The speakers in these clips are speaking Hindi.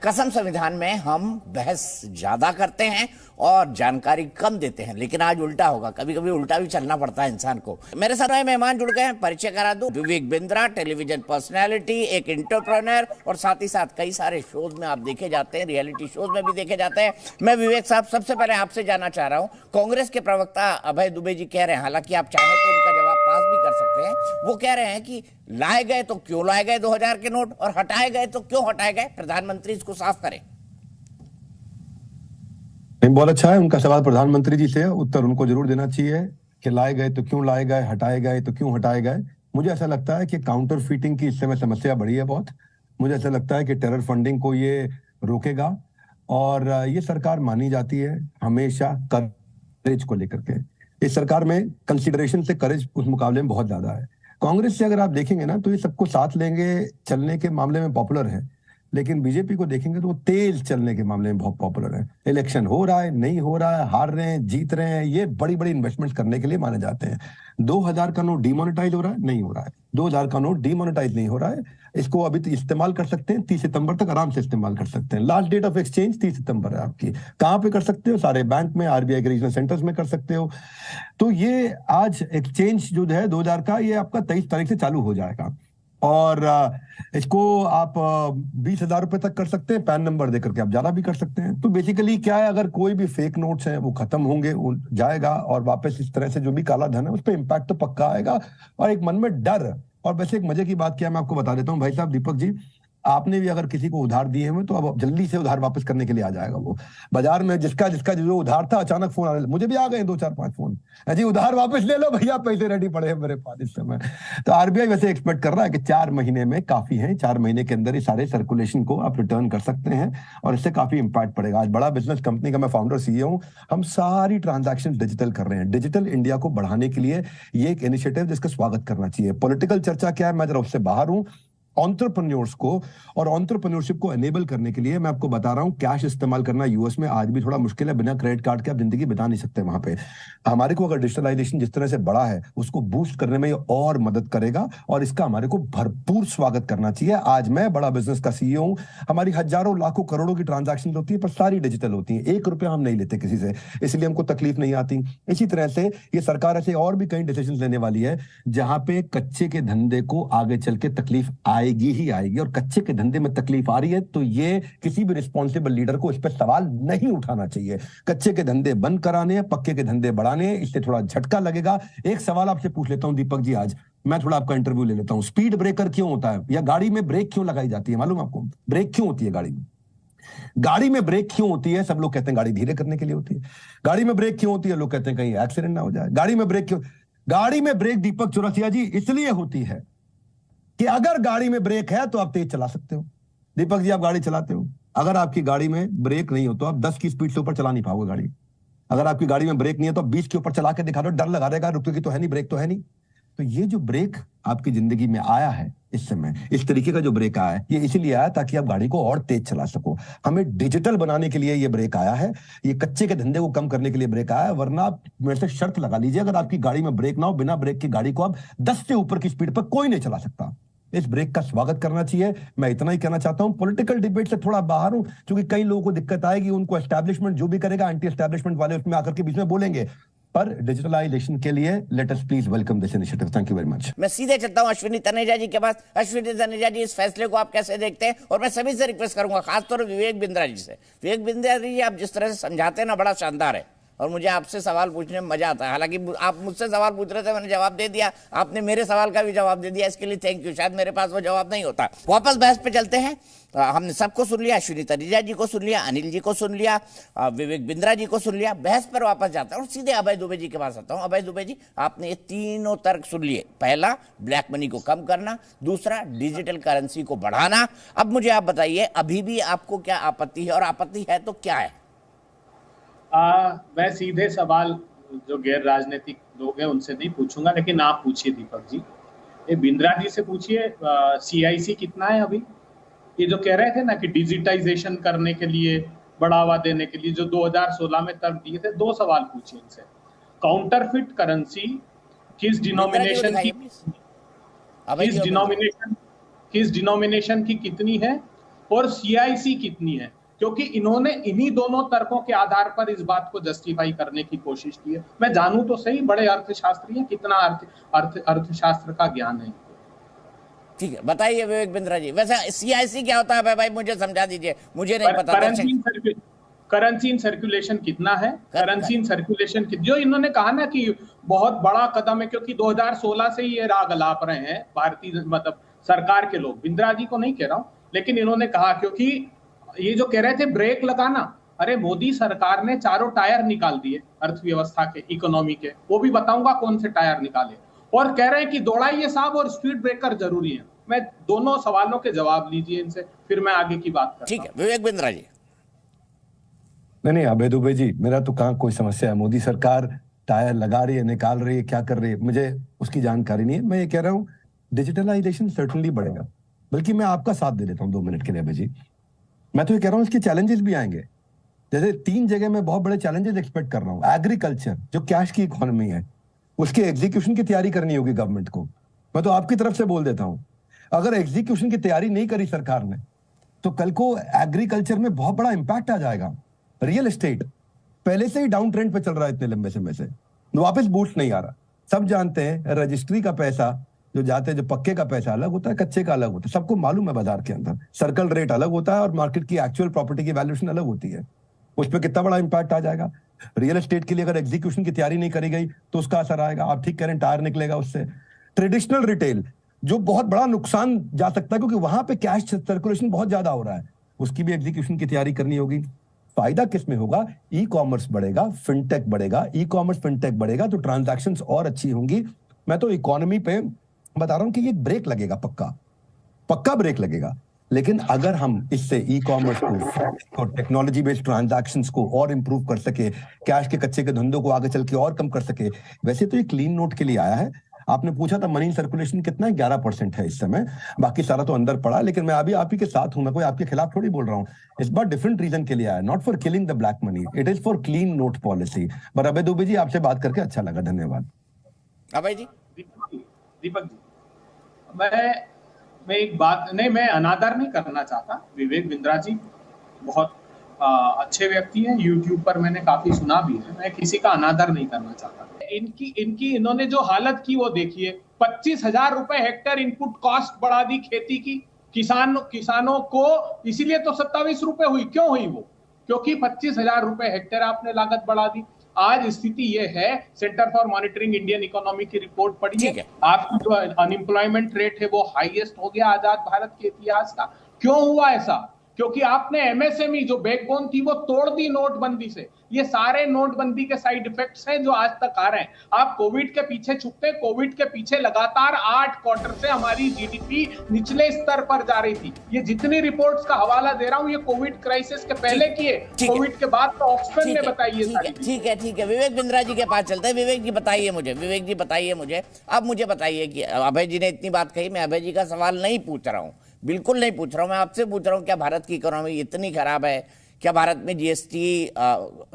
कसम संविधान में हम बहस ज्यादा करते हैं और जानकारी कम देते हैं, लेकिन आज उल्टा होगा। कभी कभी उल्टा भी चलना पड़ता है इंसान को। मेरे साथ मेहमान जुड़ गए हैं, परिचय करा दूं। विवेक बिंद्रा, टेलीविजन पर्सनैलिटी, एक एंटरप्रेन्योर और साथ ही साथ कई सारे शोज में आप देखे जाते हैं, रियलिटी शोज में भी देखे जाते हैं। मैं विवेक साहब सबसे पहले आपसे जानना चाह रहा हूं, कांग्रेस के प्रवक्ता अभय दुबे जी कह रहे हैं, हालांकि आप चाहें तो उनका जवाब पास भी कर सकते हैं, वो कह रहे हैं कि लाए गए तो क्यों लाए गए 2000 के नोट और हटाए गए तो क्यों हटाए गए, प्रधानमंत्री इसको साफ करें। बहुत अच्छा है उनका सवाल, प्रधानमंत्री जी से उत्तर उनको जरूर देना चाहिए कि लाए गए तो क्यों लाए गए, हटाए गए तो क्यों हटाए गए। मुझे ऐसा लगता है कि काउंटर फीटिंग की इस समय समस्या बढ़ी है बहुत। मुझे ऐसा लगता है कि टेरर फंडिंग को ये रोकेगा और ये सरकार मानी जाती है हमेशा करेज को लेकर के। इस सरकार में कंसिडरेशन से करेज उस मुकाबले में बहुत ज्यादा है। कांग्रेस से अगर आप देखेंगे ना तो ये सबको साथ लेंगे चलने के मामले में पॉपुलर है, लेकिन बीजेपी को देखेंगे तो वो तेज चलने के मामले में बहुत पॉपुलर है। इलेक्शन हो रहा है, नहीं हो रहा है, हार रहे हैं, जीत रहे हैं, ये बड़ी बड़ी इन्वेस्टमेंट करने के लिए माने जाते हैं। 2000 का नोट डिमोनेटाइज हो रहा है, नहीं हो रहा है। 2000 का नोट डिमोनेटाइज नहीं हो रहा है, इसको अभी तो इस्तेमाल कर सकते हैं, 30 सितंबर तक आराम से इस्तेमाल कर सकते हैं। लास्ट डेट ऑफ एक्सचेंज 30 सितंबर है आपकी। कहां पे कर सकते हो? सारे बैंक में, आरबीआई के रीजनल सेंटर्स में कर सकते हो। तो ये आज एक्सचेंज जो है 2000 का, ये आपका 23 तारीख से चालू हो जाएगा और इसको आप 20,000 रुपए तक कर सकते हैं, पैन नंबर देकर के आप ज्यादा भी कर सकते हैं। तो बेसिकली क्या है, अगर कोई भी फेक नोट्स हैं वो खत्म होंगे, जाएगा और वापस इस तरह से जो भी काला धन है उस पर इम्पैक्ट तो पक्का आएगा और एक मन में डर। और वैसे एक मजे की बात क्या मैं आपको बता देता हूँ भाई साहब, दीपक जी, आपने भी अगर किसी को उधार दिए हैं तो अब जल्दी से उधार वापस करने के लिए आ जाएगा। वो बाजार में जिसका जिसका जो उधार था अचानक फोन आने, मुझे भी आ गए 2-4-5 फोन, जी उधार वापस ले लो भैया, पैसे रेडी पड़े हैं मेरे पास इस समय। तो आरबीआई वैसे एक्सपेक्ट कर रहा है कि 4 महीने में काफी है, 4 महीने के अंदर ये सारे सर्कुलेशन को आप रिटर्न कर सकते हैं और इससे काफी इंपैक्ट पड़ेगा। आज बड़ा बिजनेस कंपनी का मैं फाउंडर सीईओ हूं, हम सारी ट्रांजैक्शन डिजिटल कर रहे हैं। डिजिटल इंडिया को बढ़ाने के लिए ये एक इनिशिएटिव जिसका स्वागत करना चाहिए। पॉलिटिकल चर्चा क्या है, मैं जरा उससे बाहर हूं। एंटरप्रेन्योर्स को और एंटरप्रेन्योरशिप को एनेबल करने के लिए मैं आपको बता रहा हूं, कैश इस्तेमाल करना यूएस में आज भी थोड़ा मुश्किल है। बिना क्रेडिट कार्ड के आप जिंदगी बिता नहीं सकते वहां पे। हमारे को अगर डिजिटलाइजेशन जिस तरह से बढ़ा है उसको बूस्ट करने में ये और मदद करेगा और इसका हमारे को भरपूर स्वागत करना चाहिए। आज मैं बड़ा बिजनेस का सीईओ हूं, हमारी हजारों लाखों करोड़ों की ट्रांजैक्शन होती है पर सारी डिजिटल होती है, 1 रुपया हम नहीं लेते किसी से, इसलिए हमको तकलीफ नहीं आती। इसी तरह से ये सरकार ऐसे और भी कई डिसीजन लेने वाली है जहां पे कच्चे के धंधे को आगे चल के तकलीफ आएगी ही आएगी, और कच्चे के धंधे में तकलीफ आ रही है तो ये किसी भी रिस्पॉन्सिबल लीडर को इस पर सवाल नहीं उठाना चाहिए। कच्चे के धंधे बंद कराने हैं, पक्के के धंधे बढ़ाने हैं, इससे थोड़ा झटका लगेगा। एक सवाल आपसे पूछ लेता हूं दीपक जी, आज मैं थोड़ा आपका इंटरव्यू ले लेता हूं। स्पीड ब्रेकर क्यों होता है या गाड़ी में ब्रेक क्यों लगाई जाती है, मालूम आपको? ब्रेक क्यों होती है गाड़ी में? गाड़ी में ब्रेक क्यों होती है? सब लोग कहते हैं गाड़ी धीरे करने के लिए होती है। गाड़ी में ब्रेक क्यों होती है? लोग कहते हैं कहीं एक्सीडेंट ना हो जाए। गाड़ी में ब्रेक क्यों? गाड़ी में ब्रेक दीपक चौरसिया जी इसलिए होती है कि अगर गाड़ी में ब्रेक है तो आप तेज चला सकते हो। दीपक जी आप गाड़ी चलाते हो, अगर आपकी गाड़ी में ब्रेक नहीं हो तो आप 10 की स्पीड से ऊपर चला नहीं पाओगे गाड़ी। अगर आपकी गाड़ी में ब्रेक नहीं है तो 20 के ऊपर चला के दिखा दो, डर लगा रहेगा, रुकेगी तो है नहीं, ब्रेक तो है नहीं। तो ये जो ब्रेक आपकी जिंदगी में आया है इस समय, इस तरीके का जो ब्रेक आया है, ये इसीलिए आया ताकि आप गाड़ी को और तेज चला सको। हमें डिजिटल बनाने के लिए ये ब्रेक आया है, ये कच्चे के धंधे को कम करने के लिए ब्रेक आया है। वरना आप मेरे से शर्त लगा लीजिए, अगर आपकी गाड़ी में ब्रेक ना हो, बिना ब्रेक की गाड़ी को आप 10 से ऊपर की स्पीड पर कोई नहीं चला सकता। इस ब्रेक का स्वागत करना चाहिए। मैं इतना ही कहना चाहता हूं, पॉलिटिकल डिबेट से थोड़ा बाहर हूं क्योंकि कई लोगों को दिक्कत आएगी, उनको एस्टैब्लिशमेंट जो भी करेगा, एंटी एस्टैब्लिशमेंट वाले उसमें आकर के बीच में बोलेंगे। पर डिजिटलाइजेशन के लिए let us please welcome this initiative. Thank you very much. मैं सीधे चलता हूं अश्विनी तनेजा जी के पास। अश्विनी तनेजा जी, इस फैसले को आप कैसे देखते हैं? और मैं सभी से रिक्वेस्ट करूंगा, खासतौर पर विवेक बिंद्रा जी से। विवेक बिंद्रा जी, आप जिस तरह से समझाते हैं ना, बड़ा शानदार है और मुझे आपसे सवाल पूछने में मजा आता है। हालांकि आप मुझसे सवाल पूछ रहे थे, मैंने जवाब दे दिया, आपने मेरे सवाल का भी जवाब दे दिया, इसके लिए थैंक यू। शायद मेरे पास वो जवाब नहीं होता। वापस बहस पे चलते हैं। हमने सबको सुन लिया, अश्विनी तनेजा जी को सुन लिया, अनिल जी को सुन लिया, विवेक बिंद्रा जी को सुन लिया। बहस पर वापस जाता हूँ, सीधे अभय दुबे जी के पास आता हूँ। अभय दुबे जी, आपने ये तीनों तर्क सुन लिए। पहला, ब्लैक मनी को कम करना, दूसरा, डिजिटल करेंसी को बढ़ाना। अब मुझे आप बताइए, अभी भी आपको क्या आपत्ति है, और आपत्ति है तो क्या है? मैं सीधे सवाल जो गैर राजनीतिक लोग हैं उनसे नहीं पूछूंगा, लेकिन आप पूछिए दीपक जी, ये बिंद्रा जी से पूछिए, CIC कितना है अभी? ये जो कह रहे थे ना कि डिजिटाइजेशन करने के लिए, बढ़ावा देने के लिए जो 2016 में तर्क दिए थे, 2 सवाल पूछिए इनसे। काउंटरफिट करेंसी किस डिनोमिनेशन की कितनी है और सीआईसी कितनी है, क्योंकि इन्होंने इन्हीं दोनों तर्कों के आधार पर इस बात को जस्टिफाई करने की कोशिश की है। मैं जानूं तो सही, बड़े अर्थशास्त्री हैं, कितना अर्थशास्त्र का ज्ञान है। ठीक है, बताइए विवेक बिंद्रा जी, वैसे सीआईसी क्या होता है भाई, मुझे समझा दीजिए, मुझे नहीं पता। करेंसी इन सर्कुलेशन कितना है, करेंसी इन सर्कुलेशन जो इन्होंने कहा ना कि बहुत बड़ा कदम है, क्योंकि 2016 से ही ये राग अलाप रहे हैं भारतीय मतलब सरकार के लोग, बिंद्रा जी को नहीं कह रहा हूं, लेकिन इन्होंने कहा, क्योंकि ये जो कह रहे थे ब्रेक लगाना, अरे मोदी सरकार ने चारों टायर निकाल दिए अर्थव्यवस्था के, इकोनॉमी के, वो भी बताऊंगा कौन से टायर निकाले, और कह रहे हैं कि दौड़ाइए साहब और स्पीड ब्रेकर जरूरी है। मैं दोनों सवालों के जवाब लीजिए इनसे, फिर मैं आगे की बात करता हूं। ठीक है विवेक बिंद्रा जी। नहीं अभय दुबे जी, मेरा तो कहाँ कोई समस्या है। मोदी सरकार टायर लगा रही है, निकाल रही है, क्या कर रही है, मुझे उसकी जानकारी नहीं है। मैं ये कह रहा हूँ डिजिटलाइजेशन सर्टनली बढ़ेगा, बल्कि मैं आपका साथ दे देता हूँ 2 मिनट के लिए अभय जी। मैं तो ये कह रहा हूँ इसके चैलेंजेस भी आएंगे। जैसे 3 जगह मैं बहुत बड़े चैलेंजेस एक्सपेक्ट कर रहा हूँ। एग्रीकल्चर जो कैश की इकोनॉमी है, उसके एग्जीक्यूशन की तैयारी करनी होगी गवर्नमेंट को। मैं तो आपकी तरफ से बोल देता हूँ, अगर एग्जीक्यूशन की तैयारी नहीं करी सरकार ने, तो कल को एग्रीकल्चर में बहुत बड़ा इंपैक्ट आ जाएगा। रियल एस्टेट पहले से ही डाउन ट्रेंड पे चल रहा है इतने लंबे समय से, वापस बूस्ट नहीं आ रहा। सब जानते हैं रजिस्ट्री का पैसा जो जाते हैं, जो पक्के का पैसा अलग होता है, कच्चे का अलग होता है, सबको मालूम है। बाजार के अंदर सर्कल रेट अलग होता है और मार्केट की एक्चुअल प्रॉपर्टी की वैल्यूएशन अलग होती है। उस पर कितना बड़ा इंपैक्ट आ जाएगा। रियल एस्टेट के लिए अगर एग्जीक्यूशन की तैयारी नहीं करी गई तो उसका असर आएगा। आप ठीक करें, टायर निकलेगा उससे। ट्रेडिशनल रिटेल जो बहुत बड़ा नुकसान जा सकता है, क्योंकि वहां पे कैश सर्कुलेशन बहुत ज्यादा हो रहा है, उसकी भी एग्जीक्यूशन की तैयारी करनी होगी। फायदा किस में होगा? ई कॉमर्स बढ़ेगा, फिनटेक बढ़ेगा। ई कॉमर्स फिनटेक बढ़ेगा तो ट्रांजैक्शंस और अच्छी होंगी। मैं तो इकोनॉमी पे बता रहा हूं कि ये ब्रेक लगेगा, पक्का ब्रेक लगेगा। लेकिन अगर हम इससे ई कॉमर्स को, टेक्नोलॉजी बेस्ड ट्रांजैक्शंस को और इंप्रूव कर सके, कैश के कच्चे के धंधों को आगे चल के और कम कर सके। वैसे तो ये क्लीन नोट के लिए आया है। आपने पूछा था मनी सर्कुलेशन कितना है, 11% है इस समय, बाकी सारा तो अंदर पड़ा। लेकिन मैं अभी आप ही के साथ हूं, मैं कोई आपके खिलाफ थोड़ी बोल रहा हूं। इस बार डिफरेंट रीजन के लिए आया, not for killing the black money, it is for clean note policy. पर अभय दुबे जी, आपसे बात करके अच्छा लगा, धन्यवाद। अभय जी। दीपक जी, मैं एक बात नहीं, मैं अनादर नहीं करना चाहता। विवेक बिंद्रा जी बहुत अच्छे व्यक्ति हैं, यूट्यूब पर मैंने काफी सुना भी है, मैं किसी का अनादर नहीं करना चाहता। इन्होंने जो हालत की वो देखिए, 25,000 रुपए हेक्टेयर इनपुट कॉस्ट बढ़ा दी खेती की किसानों को, इसीलिए तो 27 रुपए हुई। क्यों हुई वो? क्योंकि 25,000 रुपए हेक्टेयर आपने लागत बढ़ा दी। आज स्थिति ये है, centre for monitoring Indian economy की रिपोर्ट पढ़िए, आपकी जो अनएम्प्लॉयमेंट रेट है वो हाईएस्ट हो गया आजाद भारत के इतिहास का। क्यों हुआ ऐसा? क्योंकि आपने एमएसएमई जो बैकबोन थी वो तोड़ दी नोटबंदी से। ये सारे नोटबंदी के साइड इफेक्ट्स हैं जो आज तक आ रहे हैं। आप कोविड के पीछे छुपते, कोविड के पीछे लगातार 8 क्वार्टर से हमारी जीडीपी निचले स्तर पर जा रही थी। ये जितनी रिपोर्ट्स का हवाला दे रहा हूं, ये कोविड क्राइसिस के पहले की है, कोविड के बाद तो ऑक्सफैम ने बताई है। ठीक है, विवेक बिंद्रा जी के पास चलते हैं। विवेक जी बताइए मुझे, अब मुझे बताइए कि अभय जी ने इतनी बात कही, मैं अभय जी का सवाल नहीं पूछ रहा हूं, बिल्कुल नहीं पूछ रहा हूं। मैं आपसे पूछ रहा हूं, क्या भारत की इकोनॉमी इतनी खराब है? क्या भारत में जीएसटी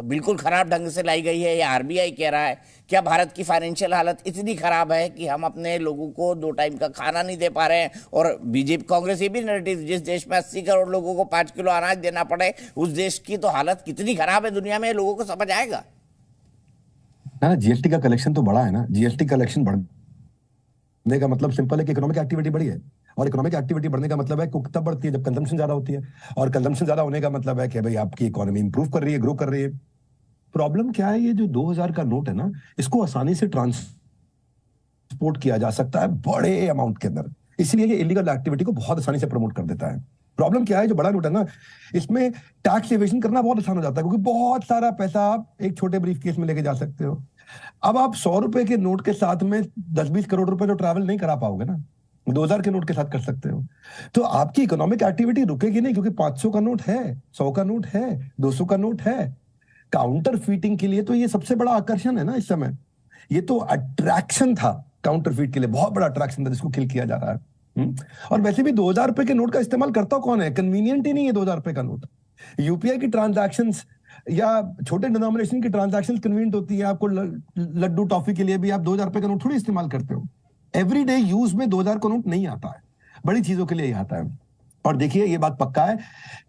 बिल्कुल खराब ढंग से लाई गई है, या आरबीआई कह रहा है? क्या भारत की फाइनेंशियल हालत इतनी खराब है कि हम अपने लोगों को 2 टाइम का खाना नहीं दे पा रहे हैं? और बीजेपी कांग्रेस ये भी नैरेटिव, जिस देश में 80 करोड़ लोगों को 5 किलो अनाज देना पड़े, उस देश की तो हालत कितनी खराब है दुनिया में, लोगों को समझ आएगा ना। जीएसटी का कलेक्शन तो बढ़ा है ना। जीएसटी कलेक्शन बढ़ने का मतलब सिंपल है कि इकोनॉमिक एक्टिविटी बढ़ी है, और इकोनॉमिक एक्टिविटी बढ़ने का मतलब है तब बढ़ती है जब कंजम्पशन ज्यादा होती है, और कंजम्पशन ज्यादा होने का मतलब है कि भाई आपकी इकोनॉमी इंप्रूव कर रही है, ग्रो कर रही है। प्रॉब्लम क्या है, ये जो 2000 का नोट है ना, इसको आसानी से ट्रांसपोर्ट किया जा सकता है बड़े अमाउंट के अंदर, इसलिए ये इलीगल एक्टिविटी को बहुत आसानी से प्रमोट कर देता है। प्रॉब्लम क्या है, जो बड़ा नोट है ना, इसमें टैक्स एवेजन करना बहुत आसान हो जाता है, क्योंकि बहुत सारा पैसा आप एक छोटे ब्रीफ केस में लेके जा सकते हो। अब आप 100 रुपए के नोट के साथ में 10-20 करोड़ रुपए तो ट्रैवल नहीं करा पाओगे ना, 2000 के नोट के साथ कर सकते हो। तो आपकी इकोनॉमिक एक्टिविटी रुकेगी नहीं, क्योंकि 500 का नोट है, 100 का नोट है, 200 का नोट है। काउंटर फीटिंग के लिए तो ये सबसे बड़ा आकर्षण है ना इस समय। ये तो अट्रैक्शन था काउंटर फीट के लिए, बहुत बड़ा अट्रैक्शन था जिसको किल किया जा रहा है। और वैसे भी 2000 रुपए के नोट का इस्तेमाल करता कौन है? कन्वीनियंट ही नहीं है 2000 रुपए का नोट। यूपीआई की ट्रांजैक्शंस या छोटे डिनोमिनेशन की ट्रांजैक्शंस कन्वीनियंट होती है। आपको लड्डू टॉफी के लिए भी आप 2000 रुपए का नोट थोड़ी इस्तेमाल करते हो। एवरीडे यूज में 2000 का नोट नहीं आता है, बड़ी चीजों के लिए ही आता है। और देखिए ये बात पक्का है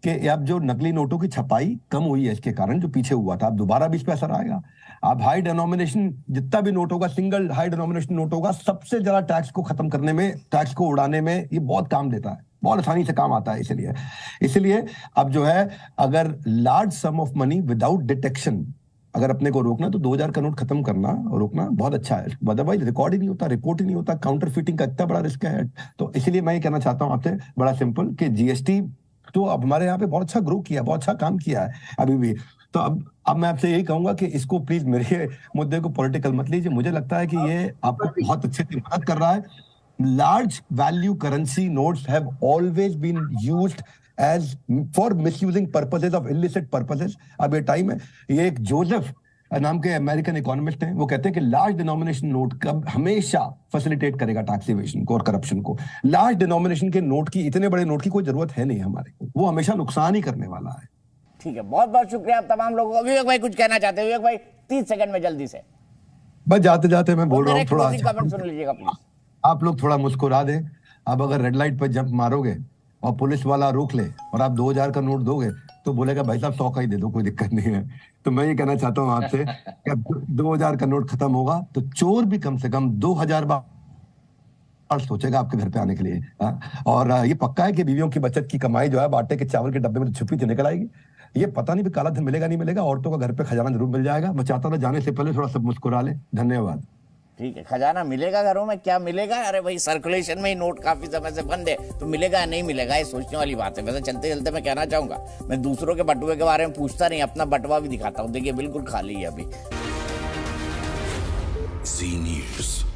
कि अब जो नकली नोटों की छपाई कम हुई है इसके कारण, जो पीछे हुआ था, अब दोबारा भी इस पे असर आएगा। अब हाई डिनोमिनेशन जितना भी नोट होगा, सिंगल हाई डिनोमिनेशन नोट होगा, सबसे ज्यादा टैक्स को खत्म करने में, टैक्स को उड़ाने में ये बहुत काम देता है, बहुत आसानी से काम आता है। इसलिए अब जो है, अगर large some of money without detection अगर अपने को रोकना, तो 2000 का नोट खत्म करना और रोकना बहुत अच्छा है। अदरवाइज रिकॉर्ड ही नहीं होता, रिपोर्ट ही नहीं होता, काउंटर फिटिंग का इतना बड़ा रिस्क है। तो इसलिए मैं ये कहना चाहता हूं आपसे बड़ा सिंपल कि जीएसटी तो अब हमारे यहाँ पे बहुत अच्छा ग्रो किया, बहुत अच्छा काम किया है अभी भी। तो अब मैं आपसे यही कहूंगा कि इसको प्लीज मेरे मुद्दे को पॉलिटिकल मत लीजिए। मुझे लगता है कि ये आपको बहुत अच्छे से मदद कर रहा है। Large value currency notes have always been used as for misusing purposes of illicit purposes. अब ये टाइम है। ये एक जोसेफ नाम के अमेरिकन इकोनॉमिस्ट हैं, वो कहते हैं कि लार्ज डिनोमिनेशन नोट कब हमेशा फैसिलिटेट करेगा टैक्स इवेशन को और करप्शन को। लार्ज डिनोमिनेशन के नोट की, इतने बड़े नोट की कोई जरूरत है नहीं हमारे को, वो हमेशा नुकसान ही करने वाला है। ठीक है, बहुत बहुत शुक्रिया आप तमाम लोगों को। विवेक भाई कुछ कहना चाहते हैं? विवेक भाई 30 सेकंड में जल्दी से। बस जाते जाते मैं बोल रहा हूँ, थोड़ा कमेंट सुन लीजिएगा प्लीज। आप लोग थोड़ा मुस्कुरा दें। अब अगर रेड लाइट पर जंप मारोगे और पुलिस वाला रोक ले और आप 2000 का नोट दोगे तो बोलेगा भाई साहब 100 का ही दे दो, कोई दिक्कत नहीं है। तो मैं ये कहना चाहता हूँ आपसे कि अब 2000 का नोट खत्म होगा तो चोर भी कम से कम 2000 बार सोचेगा आपके घर पे आने के लिए। और ये पक्का है कि बीवियों की बचत की कमाई जो है आटे के चावल के डब्बे में छुपी थी निकल आएगी। ये पता नहीं भी काला धन मिलेगा नहीं मिलेगा, औरतों का घर पे खजाना जरूर मिल जाएगा। मैं चाहता था जाने से पहले थोड़ा सब मुस्कुरा ले। धन्यवाद। ठीक है, खजाना मिलेगा घरों में? क्या मिलेगा? अरे भाई सर्कुलेशन में ही नोट काफी समय से बंद है, तो मिलेगा या नहीं मिलेगा ये सोचने वाली बात है। वैसे चलते चलते मैं कहना चाहूंगा, मैं दूसरों के बटुए के बारे में पूछता नहीं, अपना बटुआ भी दिखाता हूँ। देखिए बिल्कुल खाली है अभी। जी न्यूज़।